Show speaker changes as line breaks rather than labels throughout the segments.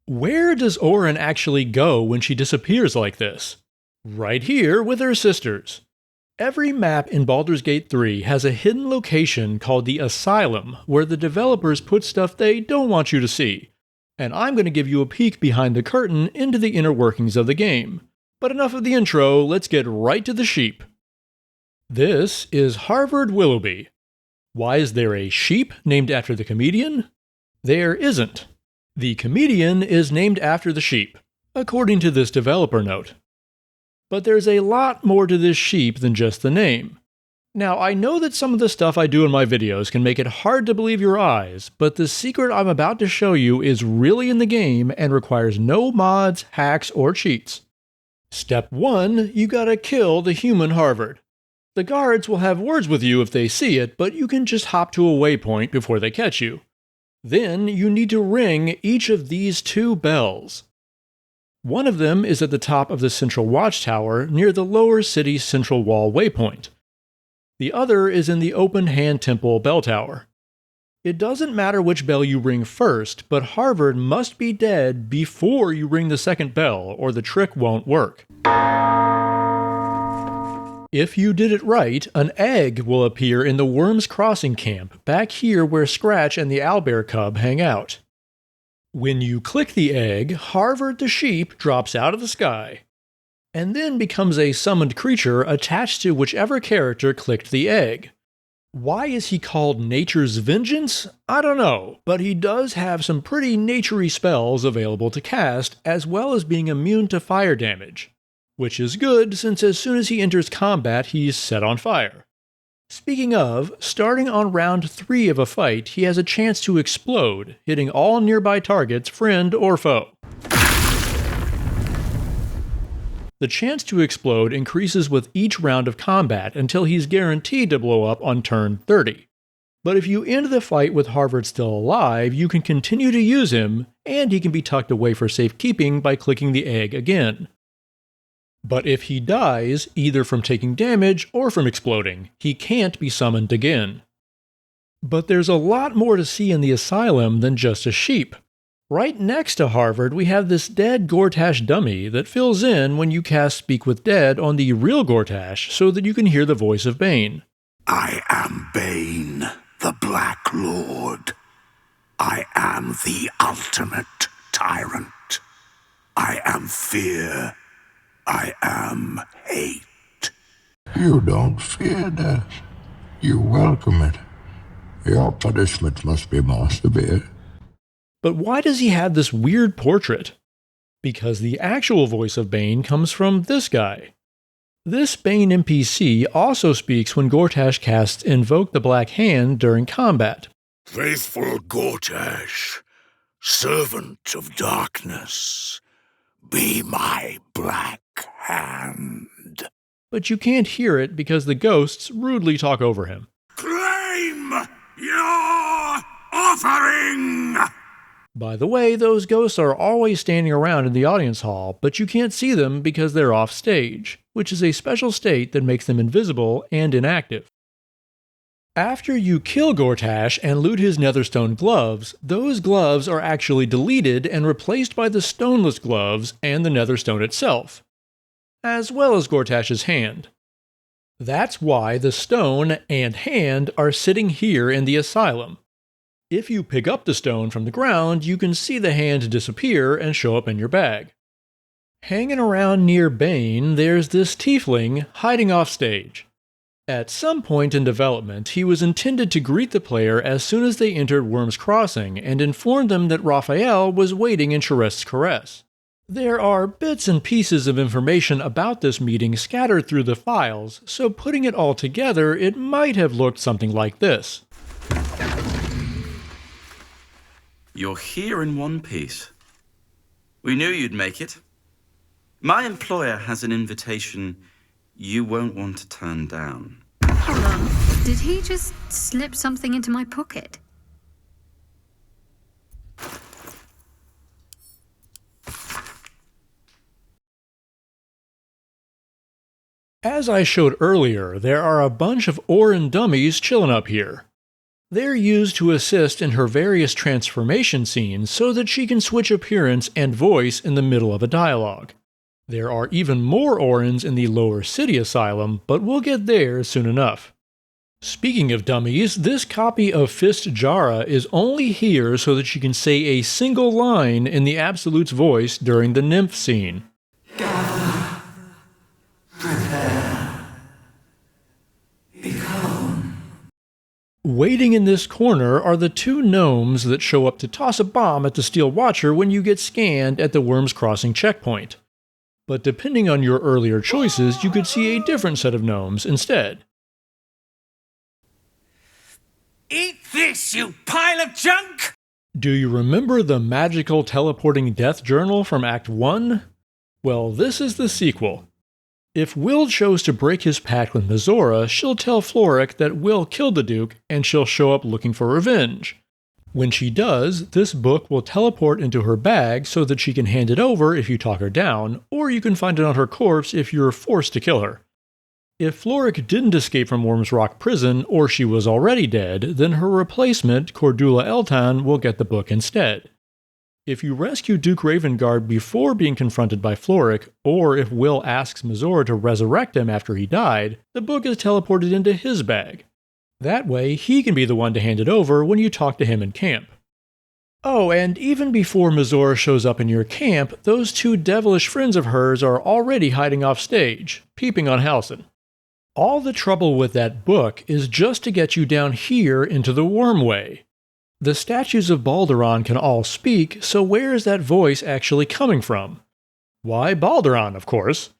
Where does Orin actually go when she disappears like this? Right here with her sisters. Every map in Baldur's Gate 3 has a hidden location called the Asylum, where the developers put stuff they don't want you to see. And I'm going to give you a peek behind the curtain into the inner workings of the game. But enough of the intro, let's get right to the sheep. This is Harvard Willoughby. Why is there a sheep named after the comedian? There isn't. The comedian is named after the sheep, according to this developer note. But there's a lot more to this sheep than just the name. Now, I know that some of the stuff I do in my videos can make it hard to believe your eyes, but the secret I'm about to show you is really in the game and requires no mods, hacks, or cheats. Step 1, you gotta kill the human Harvard. The guards will have words with you if they see it, but you can just hop to a waypoint before they catch you. Then you need to ring each of these 2 bells. One of them is at the top of the central watchtower near the lower city's central wall waypoint. The other is in the open hand temple bell tower. It doesn't matter which bell you ring first, but Harvard must be dead before you ring the second bell, or the trick won't work. If you did it right, an egg will appear in the Worms Crossing camp, back here where Scratch and the owlbear cub hang out. When you click the egg, Harvard the sheep drops out of the sky, and then becomes a summoned creature attached to whichever character clicked the egg. Why is he called Nature's Vengeance? I don't know, but he does have some pretty naturey spells available to cast, as well as being immune to fire damage. Which is good, since as soon as he enters combat, he's set on fire. Speaking of, starting on round 3 of a fight, he has a chance to explode, hitting all nearby targets, friend or foe. The chance to explode increases with each round of combat until he's guaranteed to blow up on turn 30. But if you end the fight with Harvard still alive, you can continue to use him, and he can be tucked away for safekeeping by clicking the egg again. But if he dies, either from taking damage or from exploding, he can't be summoned again. But there's a lot more to see in the asylum than just a sheep. Right next to Harvard, we have this dead Gortash dummy that fills in when you cast Speak with Dead on the real Gortash so that you can hear the voice of Bane.
I am Bane, the Black Lord. I am the ultimate tyrant. I am fear. I am hate.
You don't fear death. You welcome it. Your punishment must be more severe.
But why does he have this weird portrait? Because the actual voice of Bane comes from this guy. This Bane NPC also speaks when Gortash casts Invoke the Black Hand during combat.
Faithful Gortash, servant of darkness, be my black hand.
But you can't hear it because the ghosts rudely talk over him.
Claim your offering!
By the way, those ghosts are always standing around in the audience hall, but you can't see them because they're off stage, which is a special state that makes them invisible and inactive. After you kill Gortash and loot his netherstone gloves, those gloves are actually deleted and replaced by the stoneless gloves and the netherstone itself, as well as Gortash's hand. That's why the stone and hand are sitting here in the asylum. If you pick up the stone from the ground, you can see the hand disappear and show up in your bag. Hanging around near Bane, there's this tiefling hiding off stage. At some point in development, he was intended to greet the player as soon as they entered Worms Crossing and inform them that Raphael was waiting in Sharest's Caress. There are bits and pieces of information about this meeting scattered through the files, so putting it all together, it might have looked something like this.
You're here in one piece. We knew you'd make it. My employer has an invitation you won't want to turn down.
Hold on. Did he just slip something into my pocket?
As I showed earlier, there are a bunch of Orin dummies chilling up here. They're used to assist in her various transformation scenes so that she can switch appearance and voice in the middle of a dialogue. There are even more Orins in the Lower City Asylum, but we'll get there soon enough. Speaking of dummies, this copy of Fist Jara is only here so that she can say a single line in the Absolute's voice during the nymph scene.
Gather, prepare, become.
Waiting in this corner are the two gnomes that show up to toss a bomb at the Steel Watcher when you get scanned at the Worms Crossing checkpoint. But depending on your earlier choices, you could see a different set of gnomes instead.
Eat this, you pile of junk!
Do you remember the magical teleporting death journal from Act 1? Well, this is the sequel. If Will chose to break his pact with Mizora, she'll tell Florrick that Will killed the Duke and she'll show up looking for revenge. When she does, this book will teleport into her bag so that she can hand it over if you talk her down, or you can find it on her corpse if you're forced to kill her. If Florrick didn't escape from Worms Rock Prison, or she was already dead, then her replacement, Cordula Eltan, will get the book instead. If you rescue Duke Ravengard before being confronted by Florrick, or if Will asks Mizora to resurrect him after he died, the book is teleported into his bag. That way, he can be the one to hand it over when you talk to him in camp. Oh, and even before Mizora shows up in your camp, those two devilish friends of hers are already hiding off stage, peeping on Halsin. All the trouble with that book is just to get you down here into the Wormway. The statues of Balderon can all speak, so where is that voice actually coming from? Why, Balderon, of course.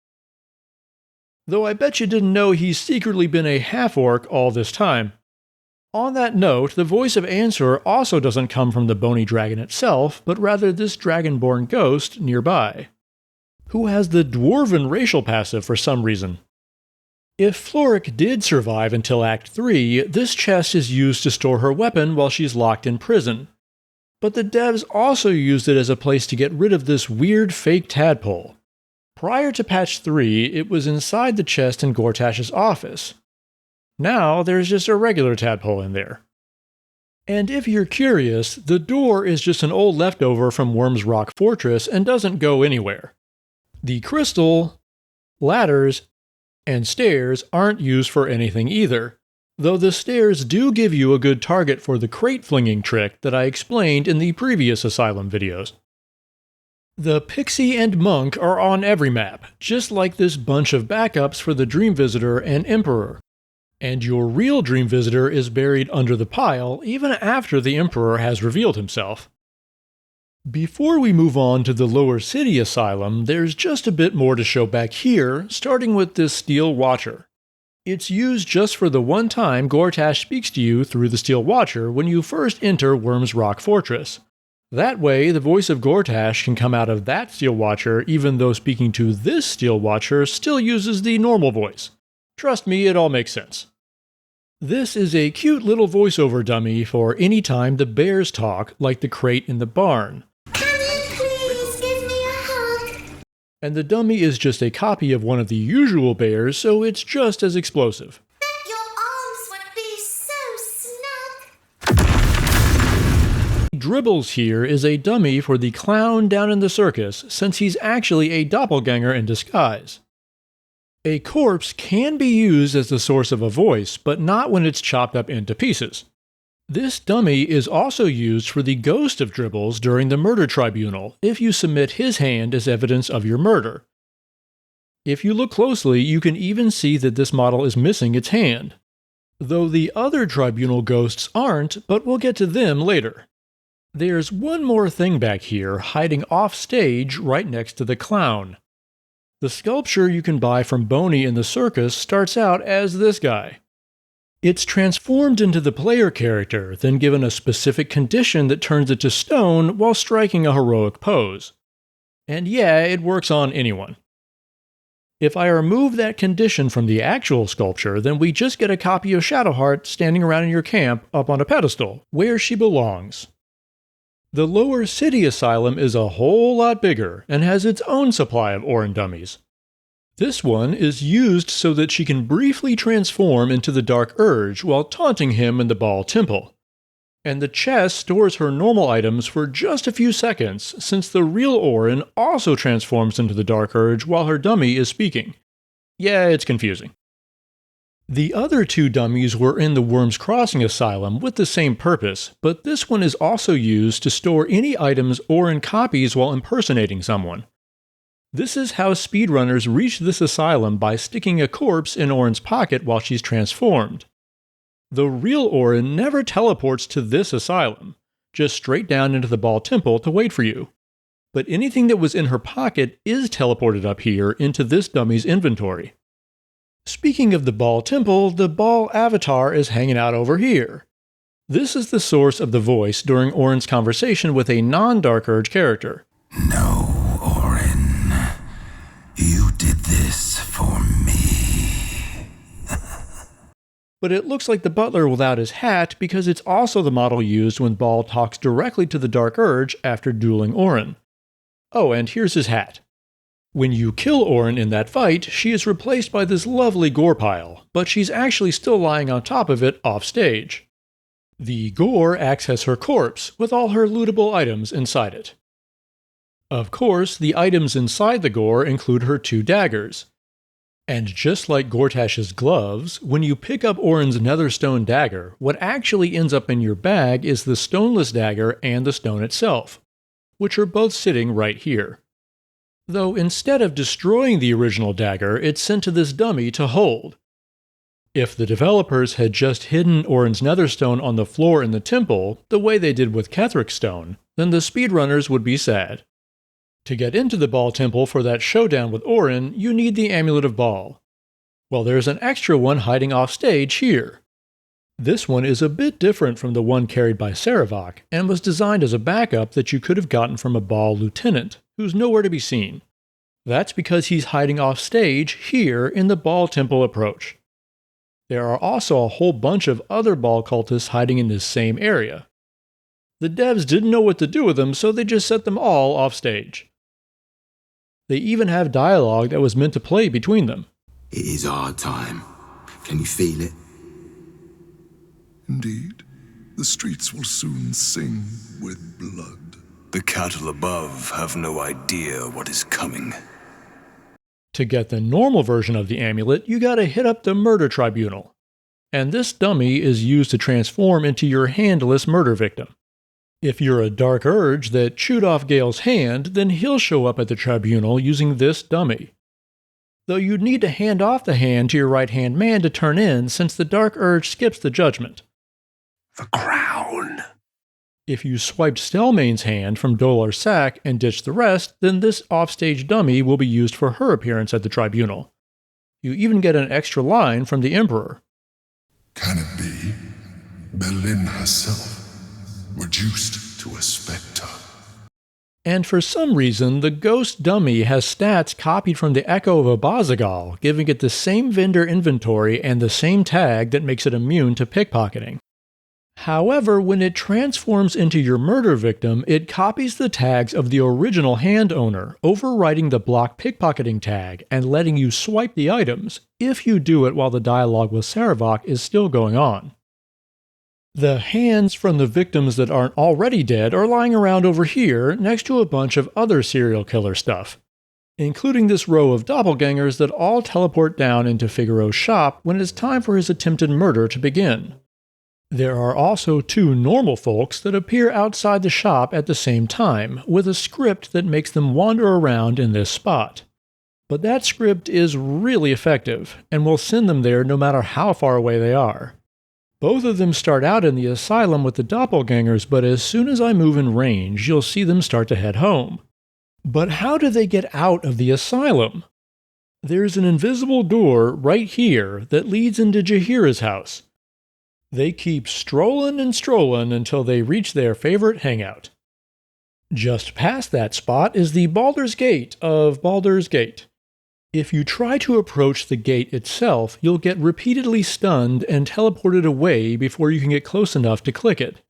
Though I bet you didn't know he's secretly been a half-orc all this time. On that note, the voice of Answer also doesn't come from the bony dragon itself, but rather this dragonborn ghost nearby, who has the dwarven racial passive for some reason. If Florrick did survive until Act 3, this chest is used to store her weapon while she's locked in prison. But the devs also used it as a place to get rid of this weird fake tadpole. Prior to patch 3, it was inside the chest in Gortash's office. Now there's just a regular tadpole in there. And if you're curious, the door is just an old leftover from Worms Rock Fortress and doesn't go anywhere. The crystal, ladders, and stairs aren't used for anything either, though the stairs do give you a good target for the crate flinging trick that I explained in the previous Asylum videos. The Pixie and Monk are on every map, just like this bunch of backups for the Dream Visitor and Emperor. And your real Dream Visitor is buried under the pile even after the Emperor has revealed himself. Before we move on to the Lower City Asylum, there's just a bit more to show back here, starting with this Steel Watcher. It's used just for the one time Gortash speaks to you through the Steel Watcher when you first enter Worms Rock Fortress. That way, the voice of Gortash can come out of that Steel Watcher even though speaking to this Steel Watcher still uses the normal voice. Trust me, it all makes sense. This is a cute little voiceover dummy for any time the bears talk, like the crate in the barn. And the dummy is just a copy of one of the usual bears, so it's just as explosive.
Your arms would be so snug.
Dribbles here is a dummy for the clown down in the circus, since he's actually a doppelganger in disguise. A corpse can be used as the source of a voice, but not when it's chopped up into pieces. This dummy is also used for the ghost of Dribbles during the murder tribunal, if you submit his hand as evidence of your murder. If you look closely, you can even see that this model is missing its hand. Though the other tribunal ghosts aren't, but we'll get to them later. There's one more thing back here, hiding off stage right next to the clown. The sculpture you can buy from Boney in the circus starts out as this guy. It's transformed into the player character, then given a specific condition that turns it to stone while striking a heroic pose. And yeah, it works on anyone. If I remove that condition from the actual sculpture, then we just get a copy of Shadowheart standing around in your camp up on a pedestal, where she belongs. The Lower City Asylum is a whole lot bigger and has its own supply of Orin dummies. This one is used so that she can briefly transform into the Dark Urge while taunting him in the Baal Temple. And the chest stores her normal items for just a few seconds, since the real Orin also transforms into the Dark Urge while her dummy is speaking. Yeah, it's confusing. The other two dummies were in the Worms Crossing Asylum with the same purpose, but this one is also used to store any items Orin copies while impersonating someone. This is how speedrunners reach this asylum by sticking a corpse in Orin's pocket while she's transformed. The real Orin never teleports to this asylum, just straight down into the Ball Temple to wait for you. But anything that was in her pocket is teleported up here into this dummy's inventory. Speaking of the Ball Temple, the Ball avatar is hanging out over here. This is the source of the voice during Orin's conversation with a non-Dark Urge character.
No, Orin. You did this for me.
But it looks like the butler without his hat because it's also the model used when Ball talks directly to the Dark Urge after dueling Orin. Oh, and here's his hat. When you kill Orin in that fight, she is replaced by this lovely gore pile, but she's actually still lying on top of it off stage. The gore acts as her corpse, with all her lootable items inside it. Of course, the items inside the gore include her two daggers. And just like Gortash's gloves, when you pick up Orin's netherstone dagger, what actually ends up in your bag is the stoneless dagger and the stone itself, which are both sitting right here. Though instead of destroying the original dagger, it's sent to this dummy to hold. If the developers had just hidden Orin's netherstone on the floor in the temple, the way they did with Kethric's stone, then the speedrunners would be sad. To get into the Ball Temple for that showdown with Orin, you need the Amulet of Ball. Well, there's an extra one hiding off stage here. This one is a bit different from the one carried by Saravak, and was designed as a backup that you could have gotten from a Ball lieutenant, who's nowhere to be seen. That's because he's hiding off stage here in the Ball Temple approach. There are also a whole bunch of other Ball cultists hiding in this same area. The devs didn't know what to do with them, so they just set them all off stage. They even have dialogue that was meant to play between them.
It is our time. Can you feel it?
Indeed, the streets will soon sing with blood.
The cattle above have no idea what is coming.
To get the normal version of the amulet, you gotta hit up the murder tribunal. And this dummy is used to transform into your handless murder victim. If you're a Dark Urge that chewed off Gale's hand, then he'll show up at the tribunal using this dummy. Though you'd need to hand off the hand to your right-hand man to turn in, since the Dark Urge skips the judgment.
The crown.
If you swiped Stelmane's hand from Dolar's sack and ditched the rest, then this offstage dummy will be used for her appearance at the tribunal. You even get an extra line from the Emperor.
Can it be? Berlin herself, reduced to a spectre.
And for some reason, the ghost dummy has stats copied from the Echo of Abazagal, giving it the same vendor inventory and the same tag that makes it immune to pickpocketing. However, when it transforms into your murder victim, it copies the tags of the original hand owner, overwriting the block pickpocketing tag and letting you swipe the items, if you do it while the dialogue with Saravak is still going on. The hands from the victims that aren't already dead are lying around over here next to a bunch of other serial killer stuff, including this row of doppelgangers that all teleport down into Figaro's shop when it's time for his attempted murder to begin. There are also two normal folks that appear outside the shop at the same time, with a script that makes them wander around in this spot. But that script is really effective, and will send them there no matter how far away they are. Both of them start out in the asylum with the doppelgangers, but as soon as I move in range, you'll see them start to head home. But how do they get out of the asylum? There's an invisible door right here that leads into Jahira's house. They keep strolling and strolling until they reach their favorite hangout. Just past that spot is the Baldur's Gate of Baldur's Gate. If you try to approach the gate itself, you'll get repeatedly stunned and teleported away before you can get close enough to click it.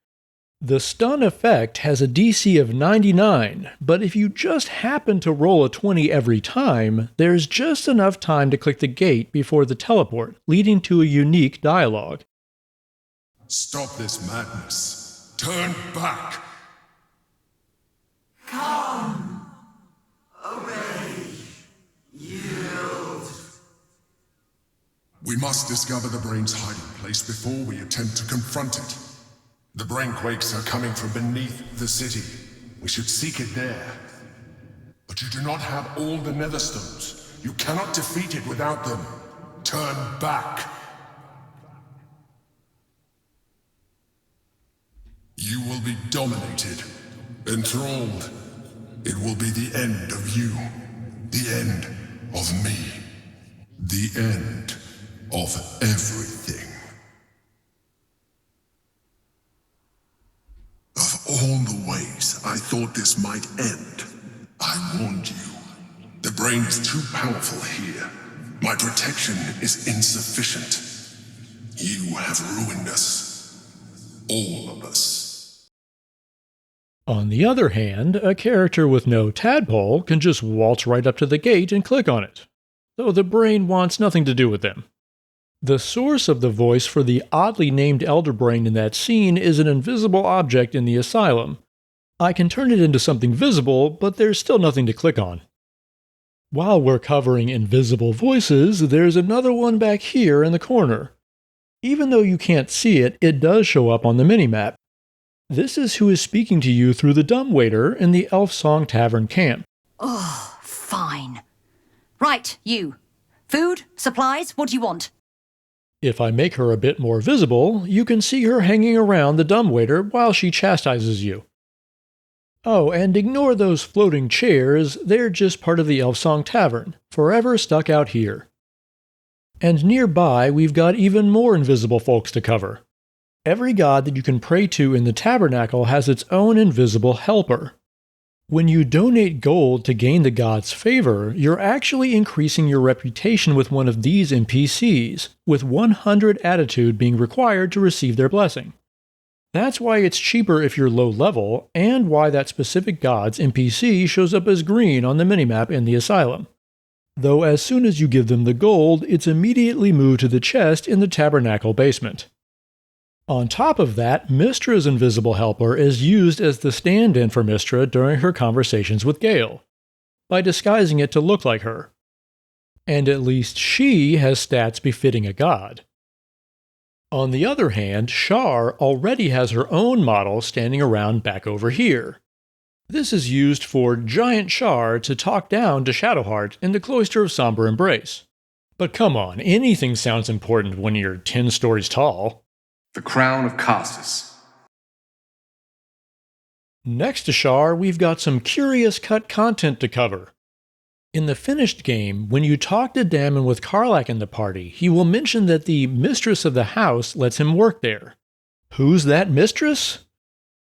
The stun effect has a DC of 99, but if you just happen to roll a 20 every time, there's just enough time to click the gate before the teleport, leading to a unique dialogue.
Stop this madness. Turn back!
Come! Obey! Yield!
We must discover the brain's hiding place before we attempt to confront it. The brain quakes are coming from beneath the city. We should seek it there. But you do not have all the Netherstones. You cannot defeat it without them. Turn back. You will be dominated, enthralled. It will be the end of you. The end of me. The end of everything. Of all the ways I thought this might end, I warned you. The brain is too powerful here. My protection is insufficient. You have ruined us. All of us.
On the other hand, a character with no tadpole can just waltz right up to the gate and click on it, though the brain wants nothing to do with them. The source of the voice for the oddly named Elder Brain in that scene is an invisible object in the asylum. I can turn it into something visible, but there's still nothing to click on. While we're covering invisible voices, there's another one back here in the corner. Even though you can't see it, it does show up on the minimap. This is who is speaking to you through the dumbwaiter in the Elf Song Tavern camp.
Oh, fine. Right, you. Food? Supplies? What do you want?
If I make her a bit more visible, you can see her hanging around the dumbwaiter while she chastises you. Oh, and ignore those floating chairs, they're just part of the Elf Song Tavern, forever stuck out here. And nearby, we've got even more invisible folks to cover. Every god that you can pray to in the tabernacle has its own invisible helper. When you donate gold to gain the god's favor, you're actually increasing your reputation with one of these NPCs, with 100 attitude being required to receive their blessing. That's why it's cheaper if you're low level, and why that specific god's NPC shows up as green on the minimap in the asylum. Though as soon as you give them the gold, it's immediately moved to the chest in the tabernacle basement. On top of that, Mystra's invisible helper is used as the stand-in for Mystra during her conversations with Gale, by disguising it to look like her. And at least she has stats befitting a god. On the other hand, Shar already has her own model standing around back over here. This is used for Giant Shar to talk down to Shadowheart in the Cloister of Somber Embrace. But come on, anything sounds important when you're 10 stories tall.
The Crown of Costas.
Next to Shar, we've got some curious cut content to cover. In the finished game, when you talk to Dammon with Karlach in the party, he will mention that the mistress of the house lets him work there. Who's that mistress?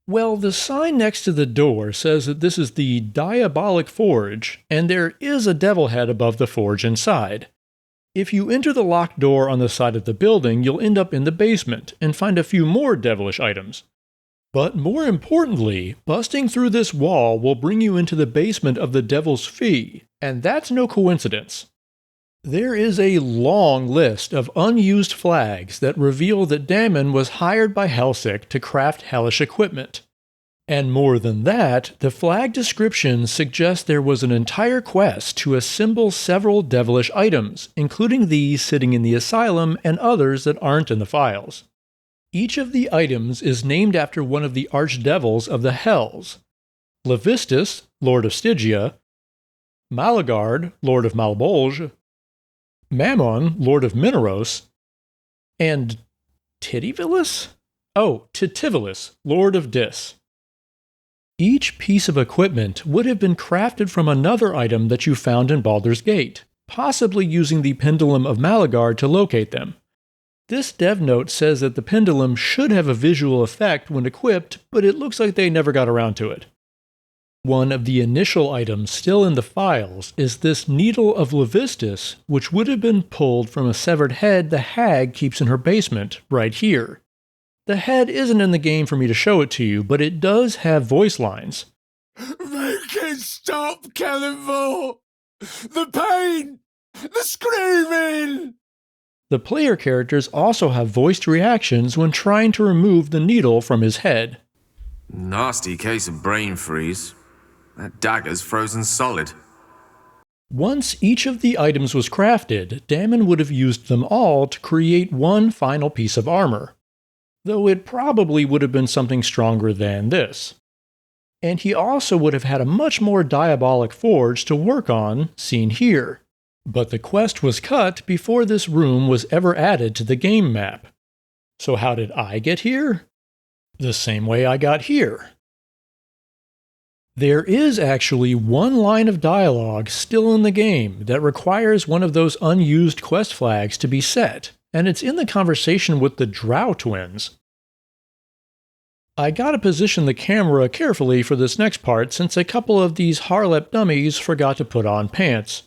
Well, the sign next to the door says that this is the Diabolic Forge, and there is a devil head above the forge inside. If you enter the locked door on the side of the building, you'll end up in the basement and find a few more devilish items. But more importantly, busting through this wall will bring you into the basement of the Devil's Fee, and that's no coincidence. There is a long list of unused flags that reveal that Dammon was hired by Hellsick to craft hellish equipment. And more than that, the flag descriptions suggest there was an entire quest to assemble several devilish items, including these sitting in the asylum and others that aren't in the files. Each of the items is named after one of the archdevils of the Hells: Levistus, Lord of Stygia; Malagard, Lord of Malbolge; Mammon, Lord of Mineros; and Titivilus? Oh, Titivilus, Lord of Dis. Each piece of equipment would have been crafted from another item that you found in Baldur's Gate, possibly using the Pendulum of Malagard to locate them. This dev note says that the pendulum should have a visual effect when equipped, but it looks like they never got around to it. One of the initial items still in the files is this Needle of Levistus, which would have been pulled from a severed head the hag keeps in her basement, right here. The head isn't in the game for me to show it to you, but it does have voice lines.
Make it stop, Cannonball! The pain! The screaming!
The player characters also have voiced reactions when trying to remove the needle from his head.
Nasty case of brain freeze. That dagger's frozen solid.
Once each of the items was crafted, Dammon would have used them all to create one final piece of armor, though it probably would have been something stronger than this. And he also would have had a much more diabolic forge to work on, seen here. But the quest was cut before this room was ever added to the game map. So how did I get here? The same way I got here. There is actually one line of dialogue still in the game that requires one of those unused quest flags to be set, and it's in the conversation with the Drow twins. I gotta position the camera carefully for this next part since a couple of these Harlep dummies forgot to put on pants.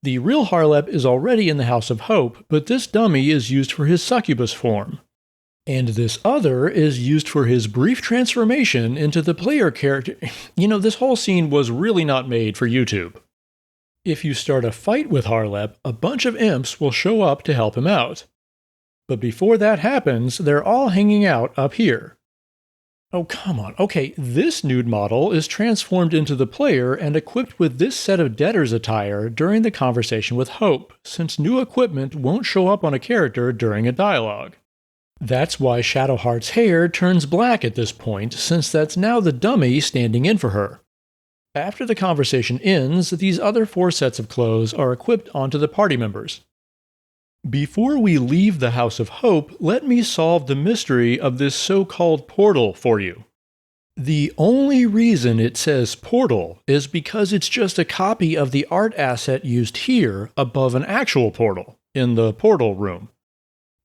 The real Harlep is already in the House of Hope, but this dummy is used for his succubus form. And this other is used for his brief transformation into the player character. You know, this whole scene was really not made for YouTube. If you start a fight with Harlep, a bunch of imps will show up to help him out. But before that happens, they're all hanging out up here. Oh, come on. Okay, this nude model is transformed into the player and equipped with this set of debtor's attire during the conversation with Hope, since new equipment won't show up on a character during a dialogue. That's why Shadowheart's hair turns black at this point, since that's now the dummy standing in for her. After the conversation ends, these other 4 sets of clothes are equipped onto the party members. Before we leave the House of Hope, let me solve the mystery of this so-called portal for you. The only reason it says portal is because it's just a copy of the art asset used here above an actual portal, in the portal room.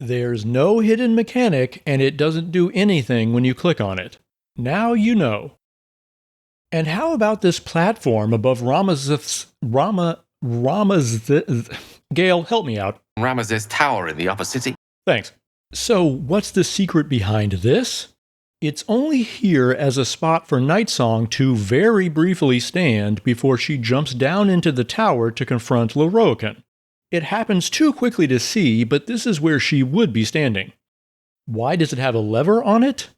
There's no hidden mechanic, and it doesn't do anything when you click on it. Now you know. And how about this platform above Gale, help me out.
Ramesses Tower in the upper city.
Thanks. So, what's the secret behind this? It's only here as a spot for Nightsong to very briefly stand before she jumps down into the tower to confront Lorroakan. It happens too quickly to see, but this is where she would be standing. Why does it have a lever on it?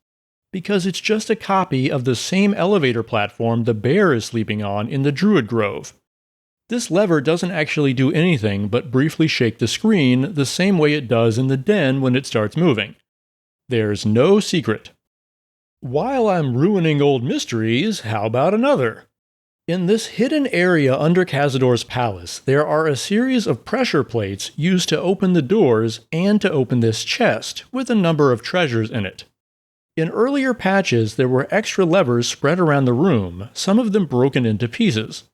Because it's just a copy of the same elevator platform the bear is sleeping on in the Druid Grove. This lever doesn't actually do anything but briefly shake the screen the same way it does in the den when it starts moving. There's no secret. While I'm ruining old mysteries, how about another? In this hidden area under Cazador's palace, there are a series of pressure plates used to open the doors and to open this chest, with a number of treasures in it. In earlier patches, there were extra levers spread around the room, some of them broken into pieces.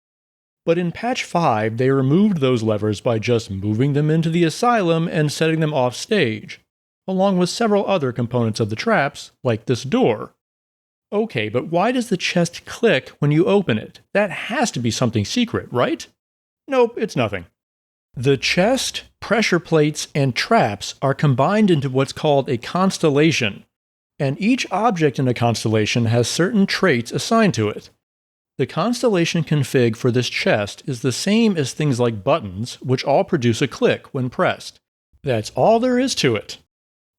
But in patch 5, they removed those levers by just moving them into the asylum and setting them off stage, along with several other components of the traps, like this door. Okay, but why does the chest click when you open it? That has to be something secret, right? Nope, it's nothing. The chest, pressure plates, and traps are combined into what's called a constellation, and each object in a constellation has certain traits assigned to it. The constellation config for this chest is the same as things like buttons, which all produce a click when pressed. That's all there is to it.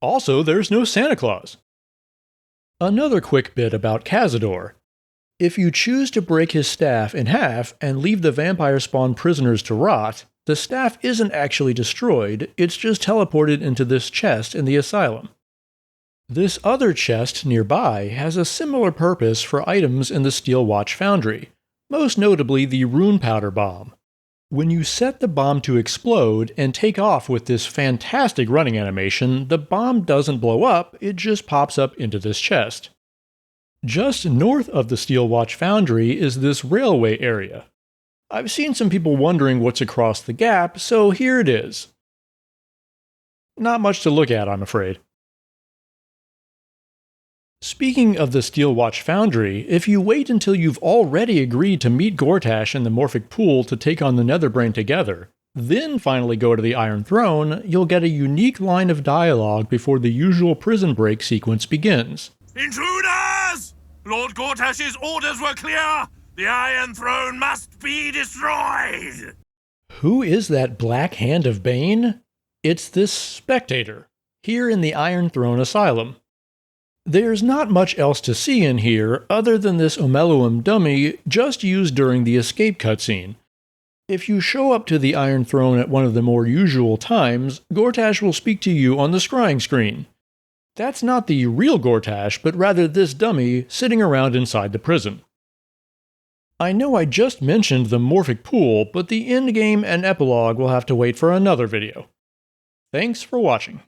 Also, there's no Santa Claus. Another quick bit about Cazador. If you choose to break his staff in half and leave the vampire spawn prisoners to rot, the staff isn't actually destroyed, it's just teleported into this chest in the asylum. This other chest nearby has a similar purpose for items in the Steel Watch Foundry, most notably the rune powder bomb. When you set the bomb to explode and take off with this fantastic running animation, the bomb doesn't blow up, it just pops up into this chest. Just north of the Steel Watch Foundry is this railway area. I've seen some people wondering what's across the gap, so here it is. Not much to look at, I'm afraid. Speaking of the Steel Watch Foundry, if you wait until you've already agreed to meet Gortash in the Morphic Pool to take on the Netherbrain together, then finally go to the Iron Throne, you'll get a unique line of dialogue before the usual prison break sequence begins.
Intruders! Lord Gortash's orders were clear! The Iron Throne must be destroyed!
Who is that Black Hand of Bane? It's this spectator, here in the Iron Throne Asylum. There's not much else to see in here other than this Omeluum dummy just used during the escape cutscene. If you show up to the Iron Throne at one of the more usual times, Gortash will speak to you on the scrying screen. That's not the real Gortash, but rather this dummy sitting around inside the prison. I know I just mentioned the Morphic Pool, but the endgame and epilogue will have to wait for another video. Thanks for watching.